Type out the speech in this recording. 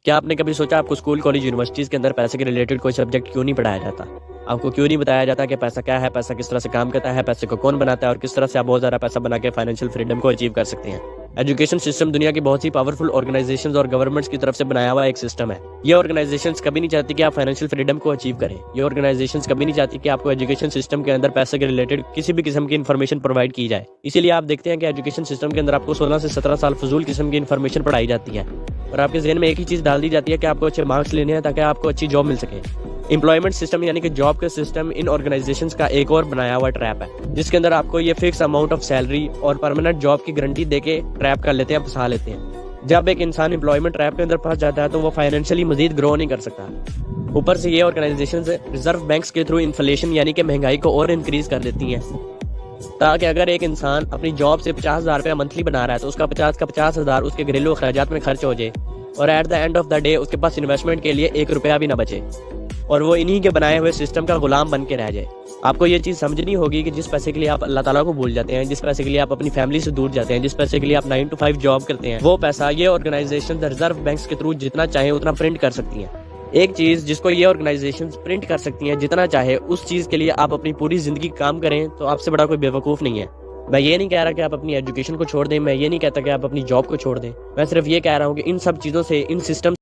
کیا آپ نے کبھی سوچا آپ کو اسکول کالج یونیورسٹیز کے اندر پیسے کے ریلیٹڈ کوئی سبجیکٹ کیوں نہیں پڑھایا جاتا؟ آپ کو کیوں نہیں بتایا جاتا کہ پیسہ کیا ہے، پیسہ کس طرح سے کام کرتا ہے، پیسے کو کون بناتا ہے، اور کس طرح سے آپ بہت زیادہ پیسہ بنا کے فائنینشیل فریڈم کو اچیو کر سکتے ہیں؟ ایجوکیشن سسٹم دنیا کی بہت سی پاورفل آرگنائزیشنز اور گورنمنٹس کی طرف سے بنایا ہوا ایک سسٹم ہے۔ یہ آرگنائزیشنز کبھی نہیں چاہتی کہ آپ فائنینشیل فریڈم کو اچیو کریں۔ یہ آرگنائزیشنز کبھی نہیں چاہتی کہ آپ کو ایجوکیشن سسٹم کے اندر پیسے کے ریلیٹڈ کسی بھی قسم کی انفارمیشن پرووائڈ کی جائے۔ اسی لیے آپ دیکھتے ہیں کہ ایجوکیشن سسٹم کے اندر آپ کو 16 سے 17 سال فضول قسم کی انفارمیشن پڑھائی جاتی ہے، اور آپ کے ذہن میں ایک ہی چیز ڈال دی جاتی ہے کہ آپ کو اچھے مارکس لینے ہیں تاکہ آپ کو اچھی جاب مل سکے۔ امپلائمنٹ سسٹم یعنی کہ جاب کا سسٹم ان آرگنائزیشنز کا ایک اور بنایا ہوا ٹریپ ہے، جس کے اندر آپ کو یہ فکس اماؤنٹ آف سیلری اور پرماننٹ جاب کی گارنٹی دے کے ٹریپ کر لیتے ہیں، پھنسا لیتے ہیں۔ جب ایک انسان امپلائمنٹ ٹریپ کے اندر پھنس جاتا ہے تو وہ فائنینشلی مزید گرو نہیں کر سکتا۔ اوپر سے یہ آرگنائزیشنز ریزرو بینکس کے تھرو انفلیشن یعنی کہ مہنگائی کو اور انکریز کر دیتی ہیں، تاکہ اگر ایک انسان اپنی جاب سے 50,000 روپیہ منتھلی بنا رہا ہے تو اس کا 50,000 اس کے گھریلو اخراجات میں خرچ ہو جائے، اور at the end of the day اس کے پاس انویسٹمنٹ کے لیے 1 روپیہ بھی نہ بچے، اور وہ انہی کے بنائے ہوئے سسٹم کا غلام بن کے رہ جائے۔ آپ کو یہ چیز سمجھنی ہوگی کہ جس پیسے کے لیے آپ اللہ تعالیٰ کو بھول جاتے ہیں، جس پیسے کے لیے آپ اپنی فیملی سے دور جاتے ہیں، جس پیسے کے لیے آپ 9 to 5 جاب کرتے ہیں، وہ پیسہ یہ آرگنائزیشن ریزرو بینکس کے تھرو جتنا چاہیں اتنا پرنٹ کر سکتی ہیں۔ ایک چیز جس کو یہ آرگنائزیشن پرنٹ کر سکتی ہیں جتنا چاہے، اس چیز کے لیے آپ اپنی پوری زندگی کام کریں تو آپ سے بڑا کوئی بیوقوف نہیں ہے۔ میں یہ نہیں کہہ رہا کہ آپ اپنی ایجوکیشن کو چھوڑ دیں، میں یہ نہیں کہتا کہ آپ اپنی جاب کو چھوڑ دیں، میں صرف یہ کہہ رہا ہوں کہ ان سب چیزوں سے، ان سسٹم